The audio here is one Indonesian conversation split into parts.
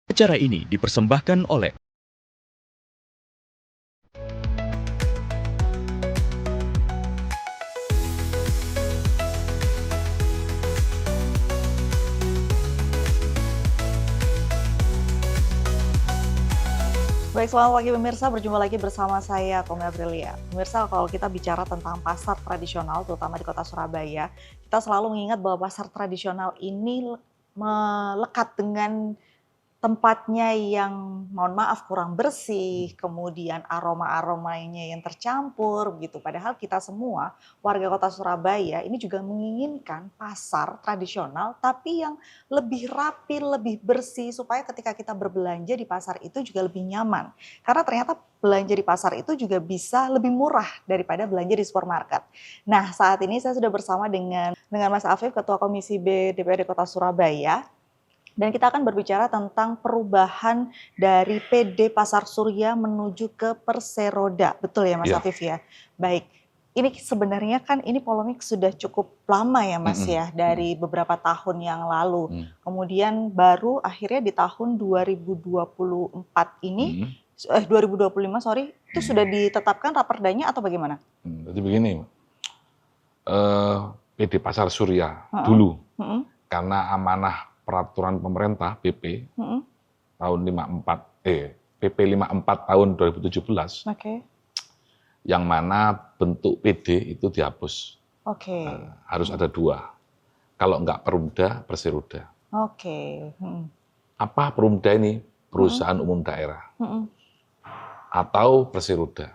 Acara ini dipersembahkan oleh Baik, selamat pagi pemirsa, berjumpa lagi bersama saya, Komi Aprilia. Pemirsa, kalau kita bicara tentang pasar tradisional, terutama di kota Surabaya, kita selalu mengingat bahwa pasar tradisional ini melekat dengan tempatnya yang mohon maaf kurang bersih, kemudian aroma-aromanya yang tercampur begitu. Padahal kita semua warga kota Surabaya ini juga menginginkan pasar tradisional tapi yang lebih rapi, lebih bersih supaya ketika kita berbelanja di pasar itu juga lebih nyaman. Karena ternyata belanja di pasar itu juga bisa lebih murah daripada belanja di supermarket. Nah, saat ini saya sudah bersama dengan Mas Afif, Ketua Komisi B DPRD Kota Surabaya. Dan kita akan berbicara tentang perubahan dari PD Pasar Surya menuju ke Perseroda. Betul ya Mas Afif ya? Baik, ini sebenarnya kan ini polemik sudah cukup lama ya Mas ya, dari beberapa tahun yang lalu. Kemudian baru akhirnya di tahun 2024 ini, 2025 sorry, itu sudah ditetapkan raperdanya atau bagaimana? Jadi begini, PD Pasar Surya dulu, karena amanah peraturan pemerintah PP tahun 54 PP 54 tahun 2017, yang mana bentuk PD itu dihapus. Harus ada dua. Kalau enggak Perumda, Perseroda. Apa Perumda ini? Perusahaan umum daerah. Atau Perseroda.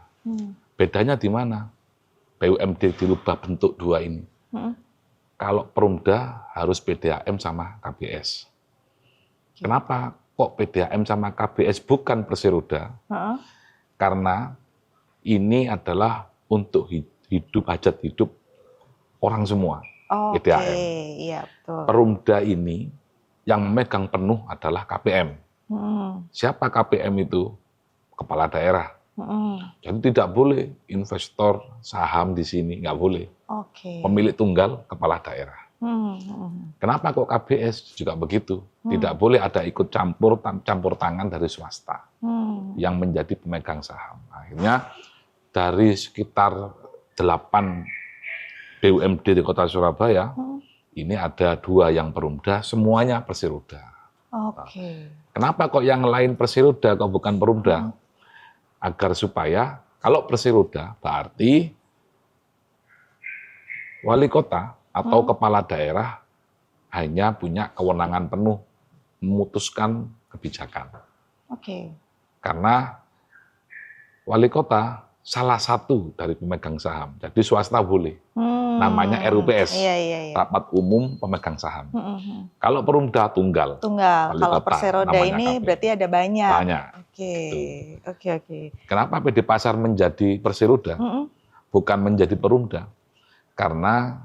Bedanya di mana? BUMD dirubah bentuk dua ini. Kalau Perumda harus PDAM sama KBS. Kenapa kok PDAM sama KBS bukan Perseroda? Karena ini adalah untuk hajat hidup orang semua. PDAM. Iya, betul. Perumda ini yang memegang penuh adalah KPM. Siapa KPM itu? Kepala daerah. Jadi tidak boleh investor saham di sini, nggak boleh. Pemilik tunggal kepala daerah. Kenapa kok KBS juga begitu? Tidak boleh ada ikut campur tangan dari swasta yang menjadi pemegang saham. Akhirnya dari sekitar 8 BUMD di kota Surabaya, ini ada 2 yang Perumda, semuanya Perseroda. Kenapa kok yang lain Perseroda kok bukan Perumda? Agar supaya kalau Perseroda berarti wali kota atau kepala daerah hanya punya kewenangan penuh memutuskan kebijakan. Karena wali kota salah satu dari pemegang saham, jadi swasta boleh. Namanya RUPS, Rapat Umum Pemegang Saham. Kalau Perumda tunggal. Kalau Perseroda ini KP. Berarti ada banyak. Banyak. Kenapa PD Pasar menjadi Perseroda? Bukan menjadi Perumda. Karena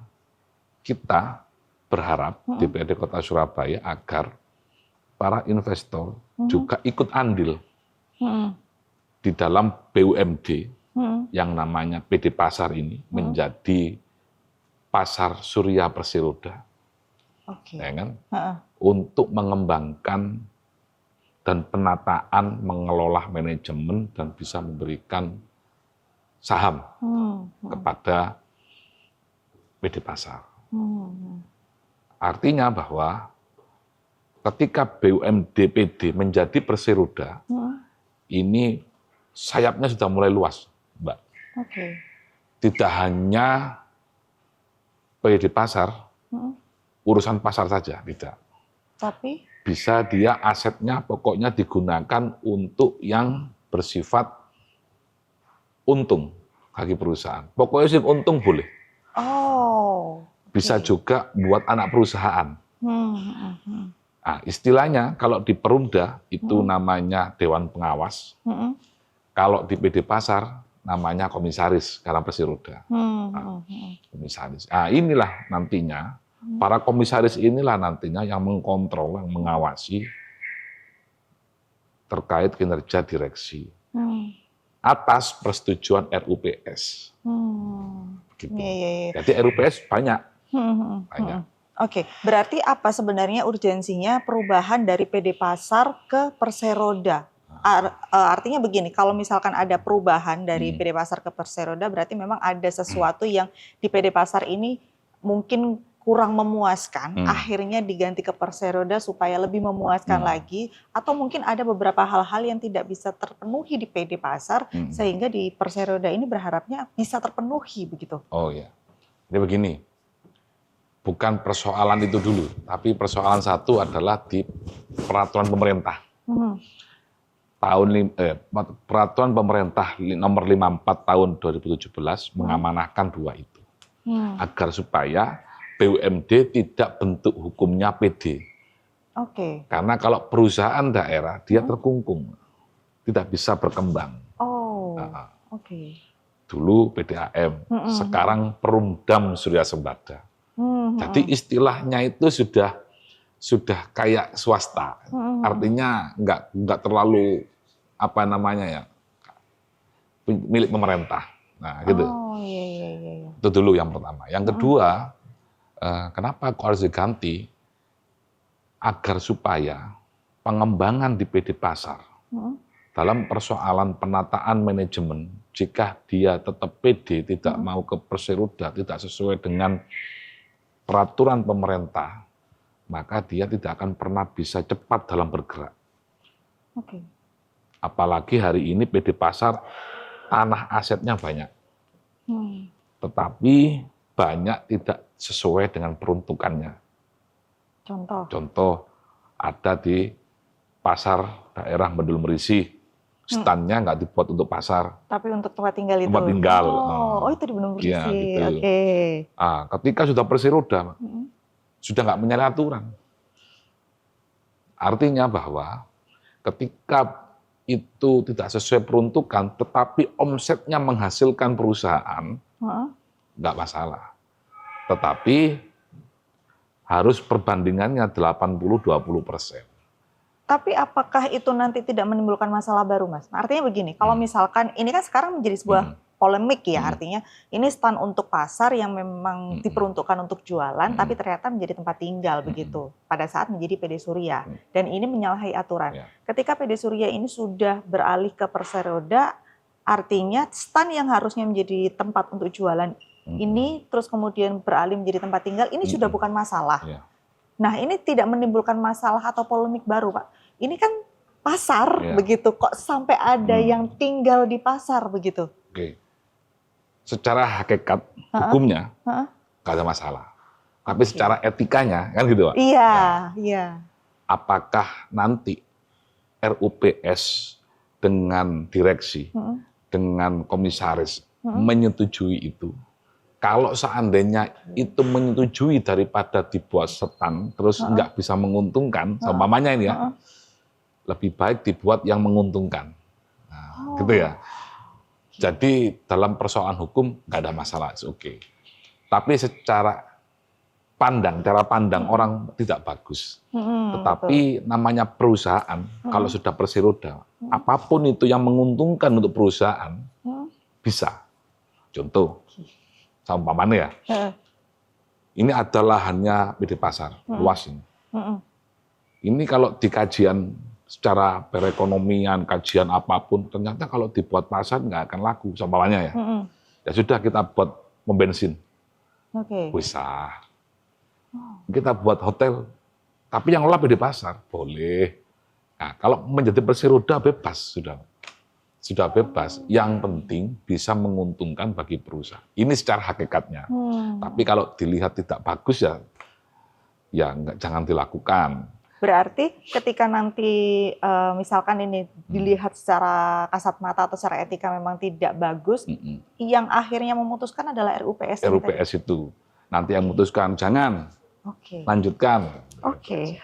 kita berharap DPRD Kota Surabaya agar para investor juga ikut andil di dalam BUMD yang namanya PD Pasar ini menjadi Pasar Surya Perseroda, ya kan? Untuk mengembangkan dan penataan, mengelola manajemen dan bisa memberikan saham kepada PD Pasar. Artinya bahwa ketika BUMD PD menjadi Perseroda, ini sayapnya sudah mulai luas, Mbak. Tidak hanya PD Pasar, urusan pasar saja, tidak. Tapi bisa dia asetnya pokoknya digunakan untuk yang bersifat untung bagi perusahaan. Pokoknya sih untung boleh. Bisa juga buat anak perusahaan. Nah, istilahnya kalau di Perumda itu namanya Dewan Pengawas. Kalau di PD Pasar namanya komisaris dalam Perseroda. Komisaris. Nah, inilah nantinya, para komisaris inilah nantinya yang mengkontrol, yang mengawasi terkait kinerja direksi. Atas persetujuan RUPS. Gitu. Jadi RUPS banyak. Oke, berarti apa sebenarnya urgensinya perubahan dari PD Pasar ke Perseroda? Artinya begini, kalau misalkan ada perubahan dari PD Pasar ke Perseroda, berarti memang ada sesuatu yang di PD Pasar ini mungkin kurang memuaskan, akhirnya diganti ke Perseroda supaya lebih memuaskan lagi, atau mungkin ada beberapa hal-hal yang tidak bisa terpenuhi di PD Pasar, sehingga di Perseroda ini berharapnya bisa terpenuhi begitu. Oh ya, jadi begini, bukan persoalan itu dulu, tapi persoalan satu adalah di peraturan pemerintah. Peraturan pemerintah nomor 54 tahun 2017 mengamanahkan dua itu, agar supaya BUMD tidak bentuk hukumnya PD. Oke. Karena kalau perusahaan daerah dia terkungkung, tidak bisa berkembang. Oh, oke. Dulu PDAM, sekarang Perumdam Surya Sembada. Jadi istilahnya itu sudah kayak swasta, artinya nggak terlalu milik pemerintah. Nah, gitu. Oh, iya. Itu dulu yang pertama. Yang kedua, kenapa kok harus diganti? Agar supaya pengembangan di PD Pasar dalam persoalan penataan manajemen, jika dia tetap PD, tidak mau ke Perseroda, tidak sesuai dengan peraturan pemerintah, maka dia tidak akan pernah bisa cepat dalam bergerak. Oke. Apalagi hari ini PD Pasar tanah asetnya banyak, tetapi banyak tidak sesuai dengan peruntukannya. Contoh ada di pasar daerah Mendul Merisi, standnya nggak dibuat untuk pasar, tapi untuk tempat tinggal itu. Tempat tinggal. Oh, itu di Mendul Merisi. Ya, gitu. Oke. Ketika sudah Perseroda, sudah nggak menyalahi aturan. Artinya bahwa ketika itu tidak sesuai peruntukan, tetapi omsetnya menghasilkan perusahaan, nggak masalah. Tetapi harus perbandingannya 80-20%. Tapi apakah itu nanti tidak menimbulkan masalah baru, Mas? Artinya begini, kalau misalkan ini kan sekarang menjadi sebuah polemik ya, artinya ini stand untuk pasar yang memang diperuntukkan untuk jualan, tapi ternyata menjadi tempat tinggal begitu pada saat menjadi PD Surya, dan ini menyalahi aturan. Ketika PD Surya ini sudah beralih ke Perseroda, artinya stand yang harusnya menjadi tempat untuk jualan ini terus kemudian beralih menjadi tempat tinggal, ini sudah bukan masalah. Nah, ini tidak menimbulkan masalah atau polemik baru, Pak. Ini kan pasar begitu, kok sampai ada yang tinggal di pasar begitu. Oke. Secara hakikat hukumnya nggak ada masalah. Tapi secara etikanya kan gitu, Pak. Iya. Apakah nanti RUPS dengan direksi, dengan komisaris menyetujui itu? Kalau seandainya itu menyetujui daripada dibuat stand terus nggak bisa menguntungkan, seumpamanya ini ya, lebih baik dibuat yang menguntungkan. Nah, gitu ya. Jadi dalam persoalan hukum nggak ada masalah, oke. Tapi secara cara pandang orang tidak bagus. Tetapi namanya perusahaan, kalau sudah Perseroda, apapun itu yang menguntungkan untuk perusahaan, bisa. Contoh, seumpamanya ya, ini adalah lahannya PD Pasar, luas ini. Ini kalau di kajian secara perekonomian, kajian apapun, ternyata kalau dibuat pasar nggak akan laku, seumpamanya ya. Ya sudah kita buat pom bensin, bisa. Kita buat hotel, tapi yang olah PD Pasar, boleh. Nah, kalau menjadi Perseroda bebas, sudah bebas, yang penting bisa menguntungkan bagi perusahaan. Ini secara hakikatnya. Tapi kalau dilihat tidak bagus ya jangan dilakukan. Berarti ketika nanti misalkan ini dilihat secara kasat mata atau secara etika memang tidak bagus, yang akhirnya memutuskan adalah RUPS. RUPS itu nanti yang memutuskan, jangan lanjutkan. Oke.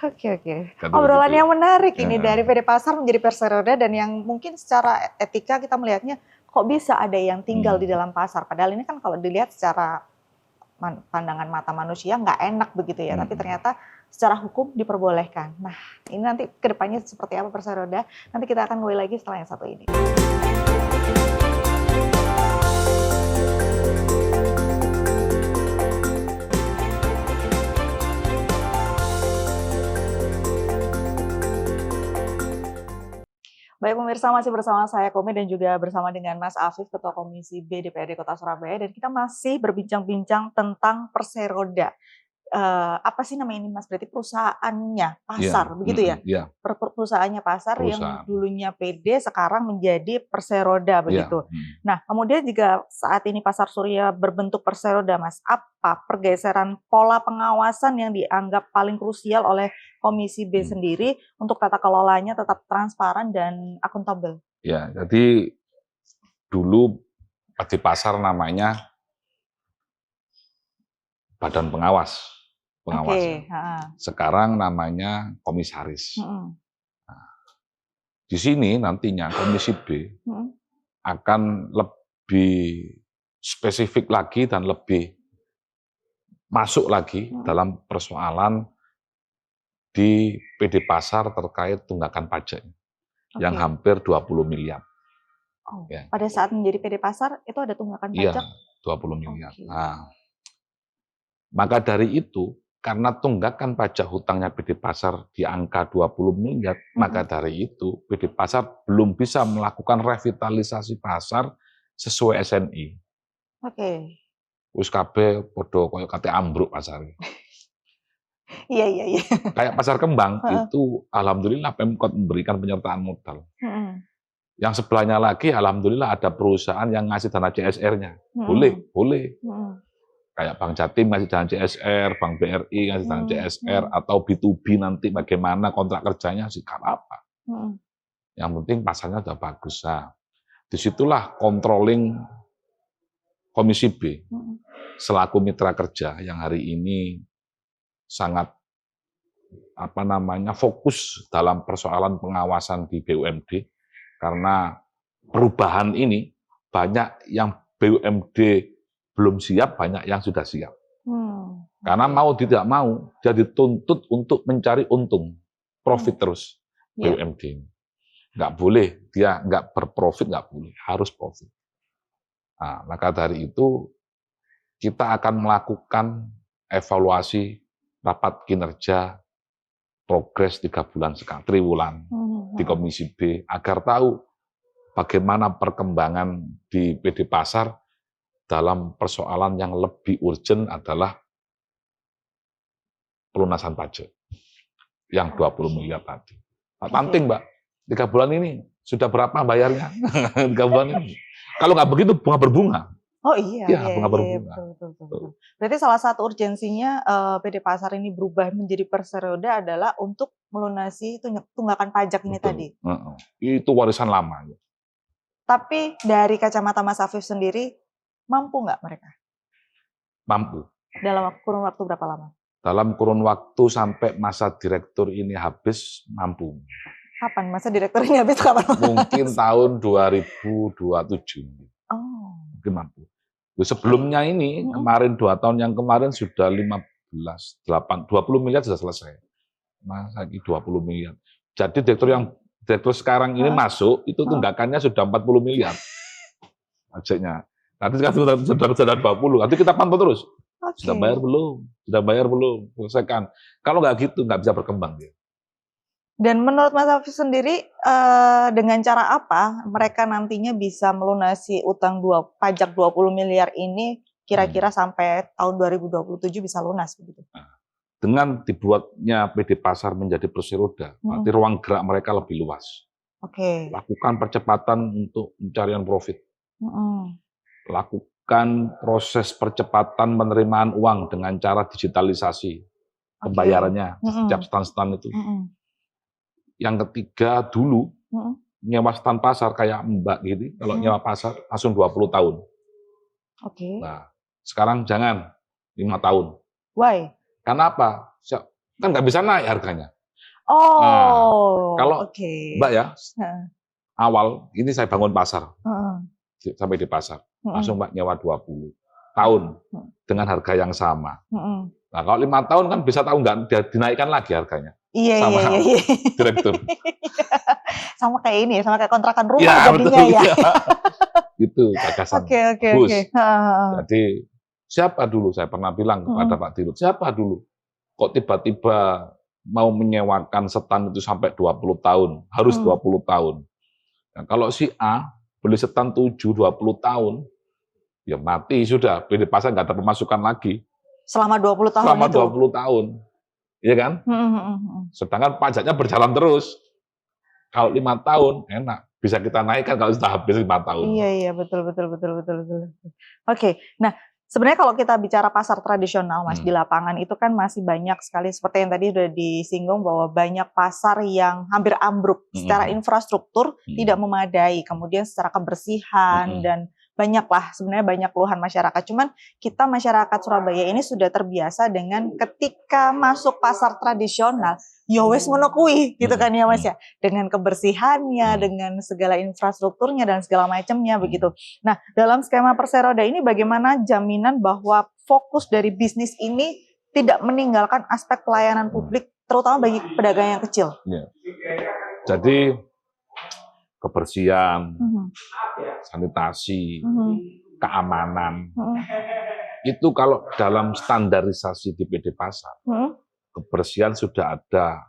Obrolan yang menarik ini dari PD Pasar menjadi Perseroda, dan yang mungkin secara etika kita melihatnya kok bisa ada yang tinggal di dalam pasar. Padahal ini kan kalau dilihat secara pandangan mata manusia nggak enak begitu ya, tapi ternyata secara hukum diperbolehkan. Nah, ini nanti kedepannya seperti apa Perseroda, nanti kita akan mulai lagi setelah yang satu ini. Baik pemirsa, masih bersama saya Komi dan juga bersama dengan Mas Afif, Ketua Komisi B DPRD Kota Surabaya, dan kita masih berbincang-bincang tentang Perseroda. Apa sih nama ini Mas? Berarti perusahaannya Pasar, begitu ya? Iya, Perusahaannya Pasar yang perusahaan. dulunya PD sekarang menjadi Perseroda, Iya. begitu. Nah, kemudian juga saat ini Pasar Surya berbentuk Perseroda, Mas. Apa pergeseran pola pengawasan yang dianggap paling krusial oleh Komisi B sendiri untuk tata kelolanya tetap transparan dan akuntabel? Ya, jadi dulu di Pasar namanya Badan Pengawas. Pengawasan. Sekarang namanya komisaris. Nah, di sini nantinya Komisi B akan lebih spesifik lagi dan lebih masuk lagi dalam persoalan di PD Pasar terkait tunggakan pajak yang hampir 20 miliar. Oh, ya. Pada saat menjadi PD Pasar itu ada tunggakan pajak? Iya, 20 miliar. Nah, maka dari itu, karena tunggakan pajak hutangnya PD Pasar di angka 20 miliar, maka dari itu PD Pasar belum bisa melakukan revitalisasi pasar sesuai SNI. Wis kabeh padha koyo kate ambruk pasar. Iya. Kayak Pasar Kembang itu alhamdulillah Pemkot memberikan penyertaan modal. Yang sebelahnya lagi alhamdulillah ada perusahaan yang ngasih dana CSR-nya. Boleh. Kayak Bank Jatim ngasih dana CSR, Bank BRI ngasih dana CSR, atau B2B nanti bagaimana kontrak kerjanya sih gak apa-apa. Yang penting pasarnya udah bagus. Nah, disitulah controlling Komisi B selaku mitra kerja yang hari ini sangat fokus dalam persoalan pengawasan di BUMD, karena perubahan ini banyak yang BUMD belum siap, banyak yang sudah siap. Karena mau tidak mau, dia dituntut untuk mencari untung, profit terus BUMD. Nggak boleh, dia nggak berprofit, nggak boleh, harus profit. Nah, maka dari itu, kita akan melakukan evaluasi rapat kinerja progres 3 bulan sekali, triwulan di Komisi B, agar tahu bagaimana perkembangan di PD Pasar dalam persoalan yang lebih urgent adalah pelunasan pajak yang 20 miliar tadi. Penting, Mbak. 3 bulan ini sudah berapa bayarnya? 3 bulan ini. Kalau nggak begitu bunga berbunga. Oh iya, bunga berbunga. Betul. Berarti salah satu urgensinya PD Pasar ini berubah menjadi Perseroda adalah untuk melunasi tunggakan pajak ini tadi. Itu warisan lama. Tapi dari kacamata Mas Afif sendiri, mampu nggak mereka? Mampu. Dalam kurun waktu berapa lama? Dalam kurun waktu sampai masa direktur ini habis, mampu. Kapan masa direktur ini habis? Kapan? Mungkin tahun 2027. Mungkin mampu. Sebelumnya ini, kemarin 2 tahun yang kemarin sudah 20 miliar sudah selesai. Masa lagi 20 miliar. Jadi direktur sekarang ini masuk, itu tunggakannya sudah 40 miliar. Pajaknya. Nanti sudah 20, nanti kita pantau terus. Sudah bayar belum? Sudah bayar belum? Selesaikan. Kalau nggak gitu, nggak bisa berkembang dia. Dan menurut Mas Afif sendiri, dengan cara apa mereka nantinya bisa melunasi utang pajak 20 miliar ini kira-kira sampai tahun 2027 bisa lunas begitu? Dengan dibuatnya PD Pasar menjadi Perseroda, berarti ruang gerak mereka lebih luas. Lakukan percepatan untuk pencarian profit. Lakukan proses percepatan penerimaan uang dengan cara digitalisasi pembayarannya setiap stan-stan itu. Yang ketiga, dulu nyewa stan pasar kayak Mbak gitu, kalau nyewa pasar langsung 20 tahun. Nah, sekarang jangan 5 tahun. Why? Karena apa? Kan nggak bisa naik harganya. Kalau Mbak ya, awal ini saya bangun pasar, sampai di pasar, langsung Mbak nyewa 20 tahun dengan harga yang sama. Nah, kalau 5 tahun kan bisa tahu nggak dinaikkan lagi harganya. Iya. Direktur. Sama kayak ini, sama kayak kontrakan rumah jadinya ya. Itu gagasan. Oke. Jadi siapa dulu, saya pernah bilang kepada Pak Dirut, siapa dulu kok tiba-tiba mau menyewakan setan itu sampai 20 tahun, harus 20 tahun. Nah, kalau si A beli setan 20 tahun, ya mati sudah. PD Pasar nggak ada pemasukan lagi Selama 20 tahun selama itu. 20 tahun. Iya kan? Sedangkan pajaknya berjalan terus. Kalau 5 tahun, enak. Bisa kita naikkan kalau sudah habis 5 tahun. Iya, betul. Oke, nah sebenarnya kalau kita bicara pasar tradisional, Mas, di lapangan itu kan masih banyak sekali, seperti yang tadi sudah disinggung bahwa banyak pasar yang hampir ambruk secara infrastruktur, tidak memadai, kemudian secara kebersihan dan banyaklah sebenarnya banyak keluhan masyarakat. Cuman kita masyarakat Surabaya ini sudah terbiasa dengan ketika masuk pasar tradisional, ya wes ngono kuwi gitu kan ya Mas ya, dengan kebersihannya, dengan segala infrastrukturnya dan segala macamnya begitu. Nah, dalam skema Perseroda ini bagaimana jaminan bahwa fokus dari bisnis ini tidak meninggalkan aspek pelayanan publik terutama bagi pedagang yang kecil? Ya. Jadi kebersihan, sanitasi, keamanan, itu kalau dalam standarisasi di PD Pasar, kebersihan sudah ada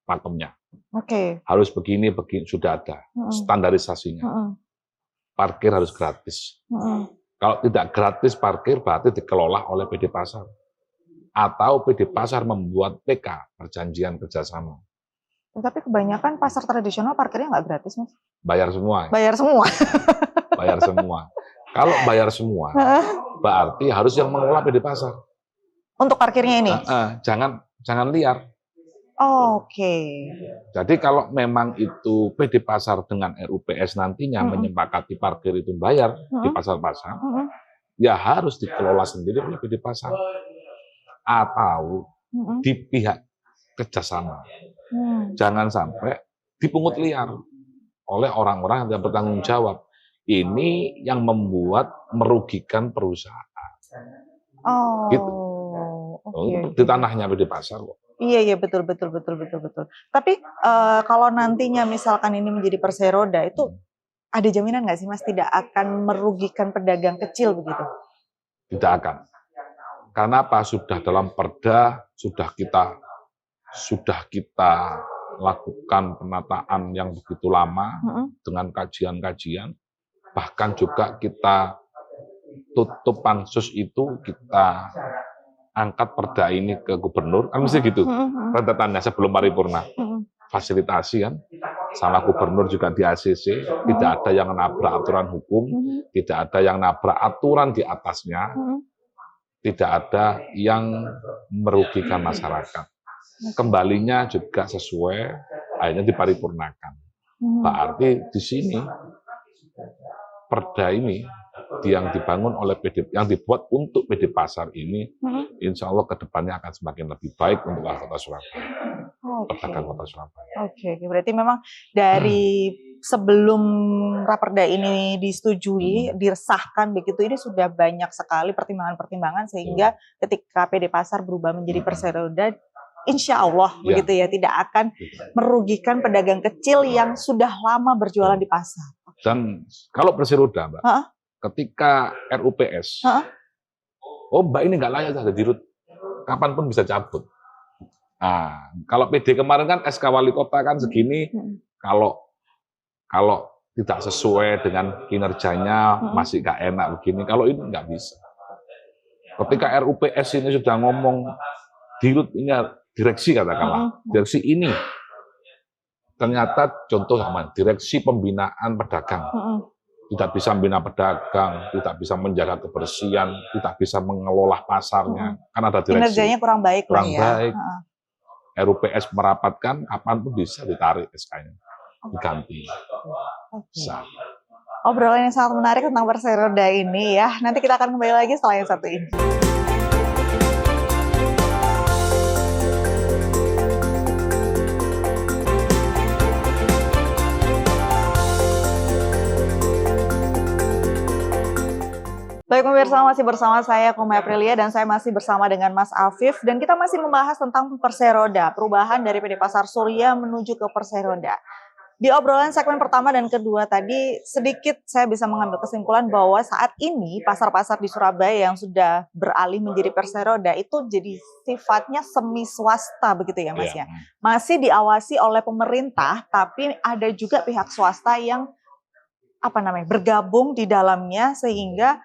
pakemnya. Harus begini sudah ada standarisasinya. Parkir harus gratis. Kalau tidak gratis parkir berarti dikelola oleh PD Pasar. Atau PD Pasar membuat PK, perjanjian kerjasama. Tapi kebanyakan pasar tradisional parkirnya nggak gratis, Mas? Bayar semua. Bayar semua. Bayar semua. Kalau bayar semua, berarti harus yang mengelola PD Pasar. Untuk parkirnya ini? Jangan liar. Oke. Jadi kalau memang itu PD Pasar dengan RUPS nantinya menyepakati parkir itu bayar di pasar-pasar, ya harus dikelola sendiri oleh PD Pasar. Atau di pihak kerjasama. Jangan sampai dipungut liar oleh orang-orang yang bertanggung jawab. Ini yang membuat merugikan perusahaan. Gitu. Di tanahnya PD Pasar kok. Iya betul. Tapi kalau nantinya misalkan ini menjadi Perseroda itu ada jaminan nggak sih Mas tidak akan merugikan pedagang kecil begitu? Tidak akan. Karena apa? Sudah dalam perda sudah kita lakukan penataan yang begitu lama dengan kajian-kajian, bahkan juga kita tutup pansus itu, kita angkat perda ini ke gubernur, kan mesti gitu rentetannya sebelum paripurna. Fasilitasi kan, sama gubernur juga di ACC, tidak ada yang nabrak aturan hukum, tidak ada yang nabrak aturan di atasnya, tidak ada yang merugikan masyarakat. Kembalinya juga sesuai, akhirnya diparipurnakan. Berarti di sini perda ini yang dibangun oleh PD, yang dibuat untuk PD Pasar ini, insya Allah kedepannya akan semakin lebih baik untuk Kota Surabaya, pedagang Kota Surabaya. Oke, berarti memang dari sebelum raperda ini disetujui, disahkan begitu, ini sudah banyak sekali pertimbangan-pertimbangan sehingga ketika PD Pasar berubah menjadi Perseroda, insya Allah begitu ya, tidak akan merugikan pedagang kecil yang sudah lama berjualan di pasar. Dan kalau Perseroda, Mbak, ketika RUPS, Mbak ini nggak layak ada dirut, kapanpun bisa cabut. Nah, kalau PD kemarin kan SK Wali Kota kan segini, kalau tidak sesuai dengan kinerjanya masih nggak enak begini. Kalau ini nggak bisa. Ketika RUPS ini sudah ngomong dirut ini direksi katakanlah, direksi ini ternyata contoh sama direksi pembinaan pedagang. Tidak bisa membina pedagang, tidak bisa menjaga kebersihan, tidak bisa mengelola pasarnya. Kan ada direksi. Kinerjanya kurang baik. RUPS merapatkan, kapanpun bisa ditarik SK-nya, diganti. Obrolan yang sangat menarik tentang Perseroda ini ya. Nanti kita akan kembali lagi setelah yang satu ini. Baik pemirsa, masih bersama saya Komai Aprilia dan saya masih bersama dengan Mas Afif dan kita masih membahas tentang Perseroda, perubahan dari PD Pasar Surya menuju ke Perseroda. Di obrolan segmen pertama dan kedua tadi sedikit saya bisa mengambil kesimpulan bahwa saat ini pasar-pasar di Surabaya yang sudah beralih menjadi Perseroda itu jadi sifatnya semi swasta begitu ya Mas ya. Masih diawasi oleh pemerintah tapi ada juga pihak swasta yang bergabung di dalamnya sehingga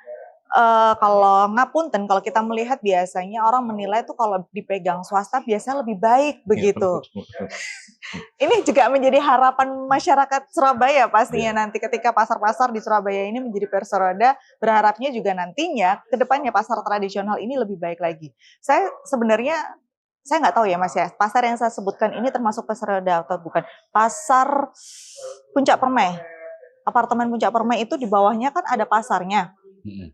kalau ngapunten, kalau kita melihat biasanya orang menilai itu kalau dipegang swasta biasanya lebih baik begitu. Ini juga menjadi harapan masyarakat Surabaya pastinya nanti ketika pasar-pasar di Surabaya ini menjadi persa roda, berharapnya juga nantinya ke depannya pasar tradisional ini lebih baik lagi. Saya nggak tahu ya Mas ya, pasar yang saya sebutkan ini termasuk pasar roda atau bukan. Pasar Puncak Permai, apartemen Puncak Permai itu di bawahnya kan ada pasarnya.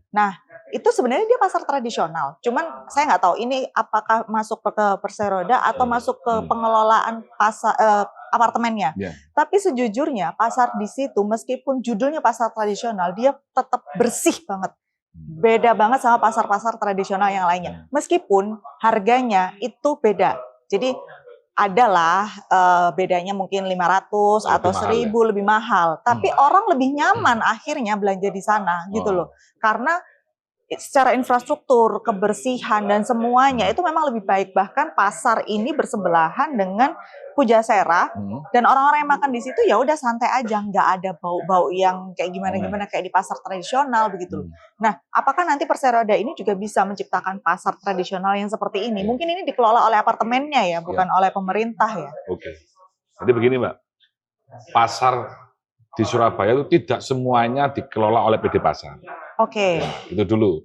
Nah, itu sebenarnya dia pasar tradisional. Cuman saya nggak tahu ini apakah masuk ke perseroda atau masuk ke pengelolaan pasar apartemennya. Tapi sejujurnya pasar di situ meskipun judulnya pasar tradisional, dia tetap bersih banget. Beda banget sama pasar-pasar tradisional yang lainnya. Meskipun harganya itu beda. Jadi adalah bedanya mungkin 500 atau 1.000 lebih mahal. Tapi orang lebih nyaman akhirnya belanja di sana gitu loh. Karena secara infrastruktur, kebersihan dan semuanya itu memang lebih baik. Bahkan pasar ini bersebelahan dengan Pujasera dan orang-orang yang makan di situ ya udah santai aja, nggak ada bau-bau yang kayak gimana-gimana kayak di pasar tradisional begitu. Nah, apakah nanti Perseroda ini juga bisa menciptakan pasar tradisional yang seperti ini? Mungkin ini dikelola oleh apartemennya ya, bukan oleh pemerintah ya. Oke. Jadi begini Mbak, pasar di Surabaya itu tidak semuanya dikelola oleh PD Pasar. Oke. Ya, itu dulu.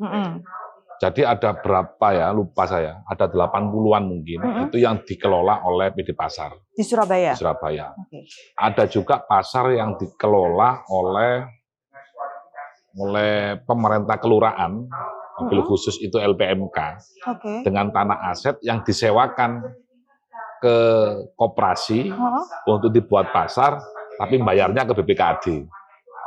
Jadi ada berapa ya, lupa saya, ada 80-an mungkin, itu yang dikelola oleh PD Pasar. Di Surabaya? Di Surabaya. Ada juga pasar yang dikelola oleh pemerintah kelurahan, mobil khusus itu LPMK, dengan tanah aset yang disewakan ke koperasi untuk dibuat pasar, tapi bayarnya ke BPKAD.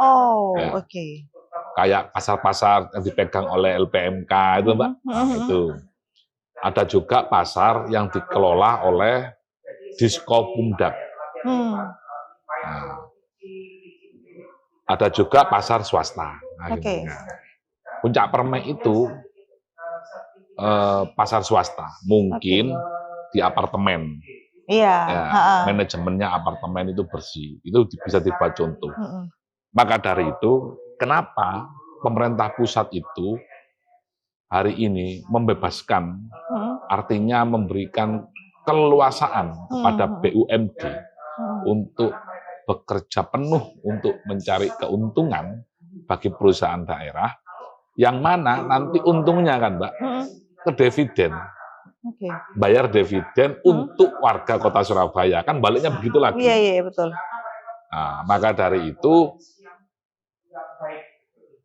Oh, ya. Oke. Kayak pasar-pasar yang dipegang oleh LPMK itu Mbak, itu. Ada juga pasar yang dikelola oleh Diskopumdak. Nah, ada juga pasar swasta. Nah, Puncak Permai itu pasar swasta, mungkin di apartemen. Iya. Manajemennya apartemen itu bersih, itu bisa dibuat contoh. Maka dari itu, kenapa pemerintah pusat itu hari ini membebaskan, artinya memberikan keleluasaan kepada BUMD untuk bekerja penuh untuk mencari keuntungan bagi perusahaan daerah, yang mana nanti untungnya kan Mbak, ke dividen. Bayar dividen untuk warga kota Surabaya, kan baliknya begitu lagi. Iya, betul. Nah, maka dari itu,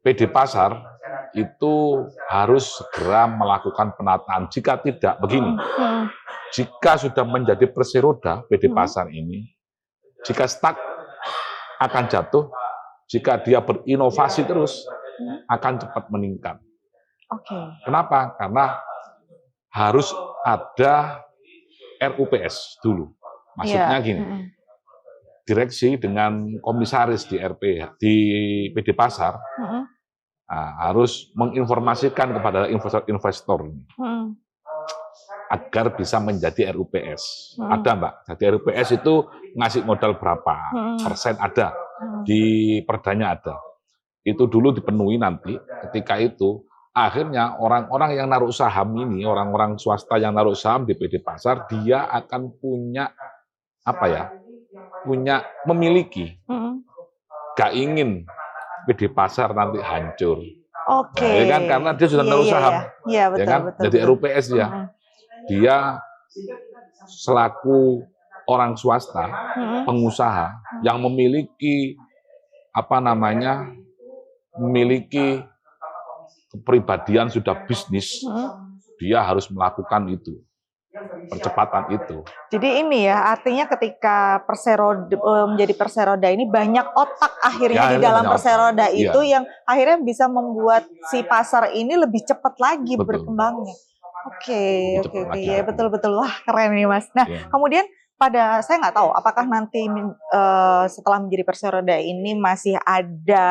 PD Pasar itu harus segera melakukan penataan. Jika tidak, begini, jika sudah menjadi perseroda PD Pasar ini, jika stuck akan jatuh, jika dia berinovasi terus akan cepat meningkat. Kenapa? Karena harus ada RUPS dulu. Maksudnya gini, direksi dengan komisaris di RP di PD Pasar harus menginformasikan kepada investor ini agar bisa menjadi RUPS. Ada Mbak, jadi RUPS itu ngasih modal berapa persen ada di perdanya ada. Itu dulu dipenuhi nanti. Ketika itu akhirnya orang-orang yang naruh saham ini, orang-orang swasta yang naruh saham di PD Pasar, dia akan punya memiliki, gak ingin PD Pasar nanti hancur. Ya kan, karena dia sudah naruh saham. Iya, betul, ya kan? betul. Jadi RUPS dia selaku orang swasta, pengusaha yang memiliki memiliki kepribadian sudah bisnis, dia harus melakukan itu. Percepatan itu. Jadi ini ya, artinya ketika menjadi perseroda ini banyak otak akhirnya di dalam perseroda itu yang akhirnya bisa membuat si pasar ini lebih cepat lagi berkembangnya. Oke, ya betul. Wah, keren nih Mas. Nah, kemudian saya nggak tahu apakah nanti setelah menjadi Perseroda ini masih ada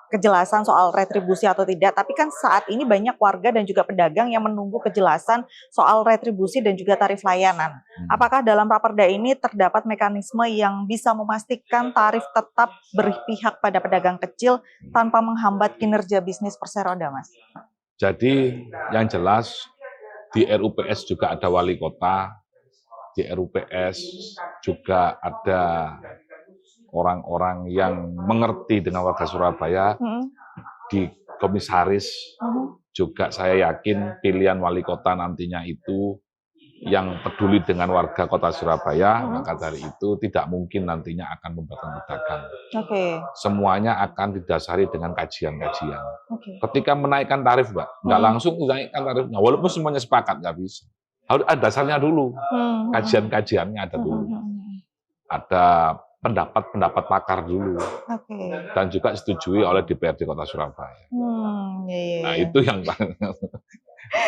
kejelasan soal retribusi atau tidak, tapi kan saat ini banyak warga dan juga pedagang yang menunggu kejelasan soal retribusi dan juga tarif layanan. Apakah dalam Raperda ini terdapat mekanisme yang bisa memastikan tarif tetap berpihak pada pedagang kecil tanpa menghambat kinerja bisnis Perseroda, Mas? Jadi yang jelas di RUPS juga ada wali kota, di RUPS juga ada orang-orang yang mengerti dengan warga Surabaya. Di komisaris juga saya yakin pilihan wali kota nantinya itu yang peduli dengan warga kota Surabaya, maka dari itu tidak mungkin nantinya akan membuatkan pedagang. Semuanya akan didasari dengan kajian-kajian. Ketika menaikkan tarif, Mbak, nggak langsung menaikkan tarifnya, walaupun semuanya sepakat, nggak bisa. Harus ada dasarnya dulu, kajian-kajiannya ada dulu. Ada pendapat pakar dulu, dan juga disetujui oleh DPRD Kota Surabaya. Nah itu yang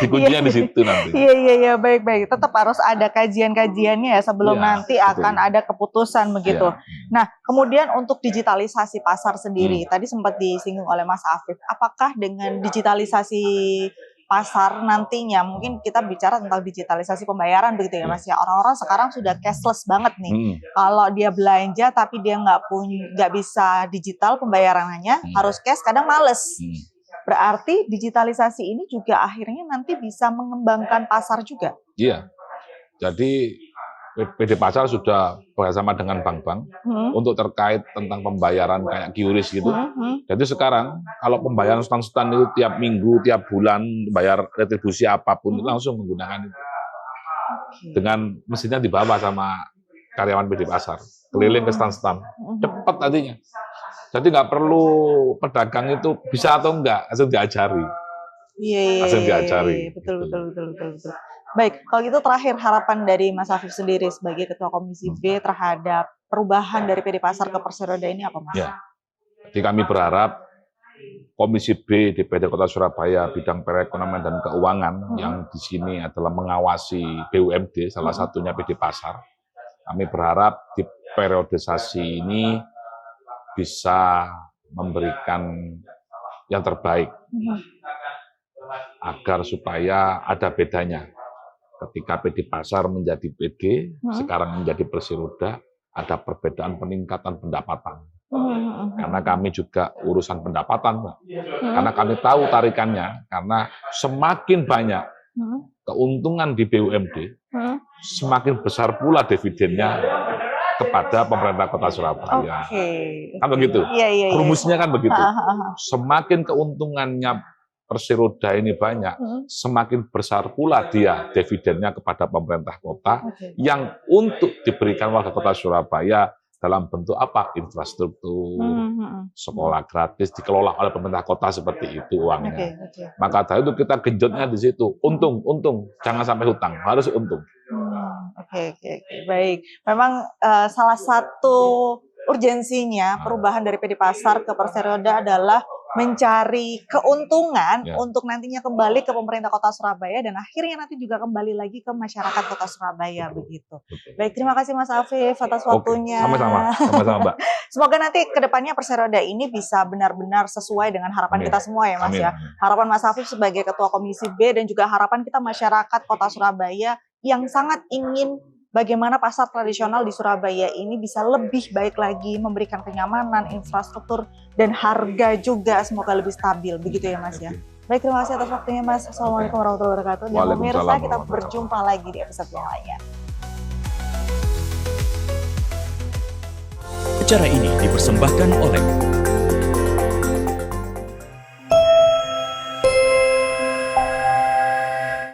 dikuncinya di situ nanti. Iya, baik. Tetap harus ada kajian-kajiannya ya sebelum nanti akan ada keputusan begitu. Nah, kemudian untuk digitalisasi pasar sendiri, tadi sempat disinggung oleh Mas Afif. Apakah dengan digitalisasi pasar nantinya, mungkin kita bicara tentang digitalisasi pembayaran begitu ya Mas ya, orang-orang sekarang sudah cashless banget nih. Kalau dia belanja tapi dia nggak bisa digital pembayarannya, harus cash, kadang males. Berarti digitalisasi ini juga akhirnya nanti bisa mengembangkan pasar juga. Iya, jadi PD Pasar sudah bersama dengan bank-bank untuk terkait tentang pembayaran kayak QRIS gitu. Jadi sekarang kalau pembayaran stan-stan itu tiap minggu, tiap bulan bayar retribusi apapun itu langsung menggunakan itu. Dengan mesinnya dibawa sama karyawan PD Pasar, keliling ke stan-stan, cepat tadinya. Jadi nggak perlu pedagang itu bisa atau enggak, asal diajari. Asal diajari. Betul. Baik, kalau gitu terakhir harapan dari Mas Afif sendiri sebagai Ketua Komisi B terhadap perubahan dari PD Pasar ke Perseroda ini apa, Mas? Ya. Jadi kami berharap Komisi B DPRD Kota Surabaya bidang perekonomian dan keuangan yang di sini adalah mengawasi BUMD, salah satunya PD Pasar. Kami berharap di periodisasi ini bisa memberikan yang terbaik agar supaya ada bedanya. Ketika PD Pasar menjadi PD, sekarang menjadi Perseroda, ada perbedaan peningkatan pendapatan. Karena kami juga urusan pendapatan, Mbak. Karena kami tahu tarikannya, karena semakin banyak keuntungan di BUMD, semakin besar pula dividennya kepada pemerintah Kota Surabaya. Kan begitu? Rumusnya kan begitu. Semakin keuntungannya Perseroda ini banyak, semakin besar pula dia dividennya kepada pemerintah kota yang untuk diberikan warga Kota Surabaya dalam bentuk apa? Infrastruktur, sekolah gratis dikelola oleh pemerintah kota seperti itu uangnya. Maka dari itu kita genjotnya di situ. Untung, jangan sampai hutang, harus untung. Baik. Memang salah satu urgensinya perubahan dari PD Pasar ke Perseroda adalah mencari keuntungan untuk nantinya kembali ke pemerintah Kota Surabaya dan akhirnya nanti juga kembali lagi ke masyarakat Kota Surabaya begitu. Baik, terima kasih Mas Afif atas waktunya. Sama-sama, Mbak. Semoga nanti kedepannya Perseroda ini bisa benar-benar sesuai dengan harapan kita semua ya Mas ya. Harapan Mas Afif sebagai Ketua Komisi B dan juga harapan kita masyarakat Kota Surabaya yang sangat ingin bagaimana pasar tradisional di Surabaya ini bisa lebih baik lagi, memberikan kenyamanan, infrastruktur, dan harga juga semoga lebih stabil. Begitu ya Mas ya. Baik, terima kasih atas waktunya Mas. Assalamualaikum warahmatullahi wabarakatuh. Dan pemirsa, kita berjumpa lagi di episode yang lainnya. Acara ini dipersembahkan oleh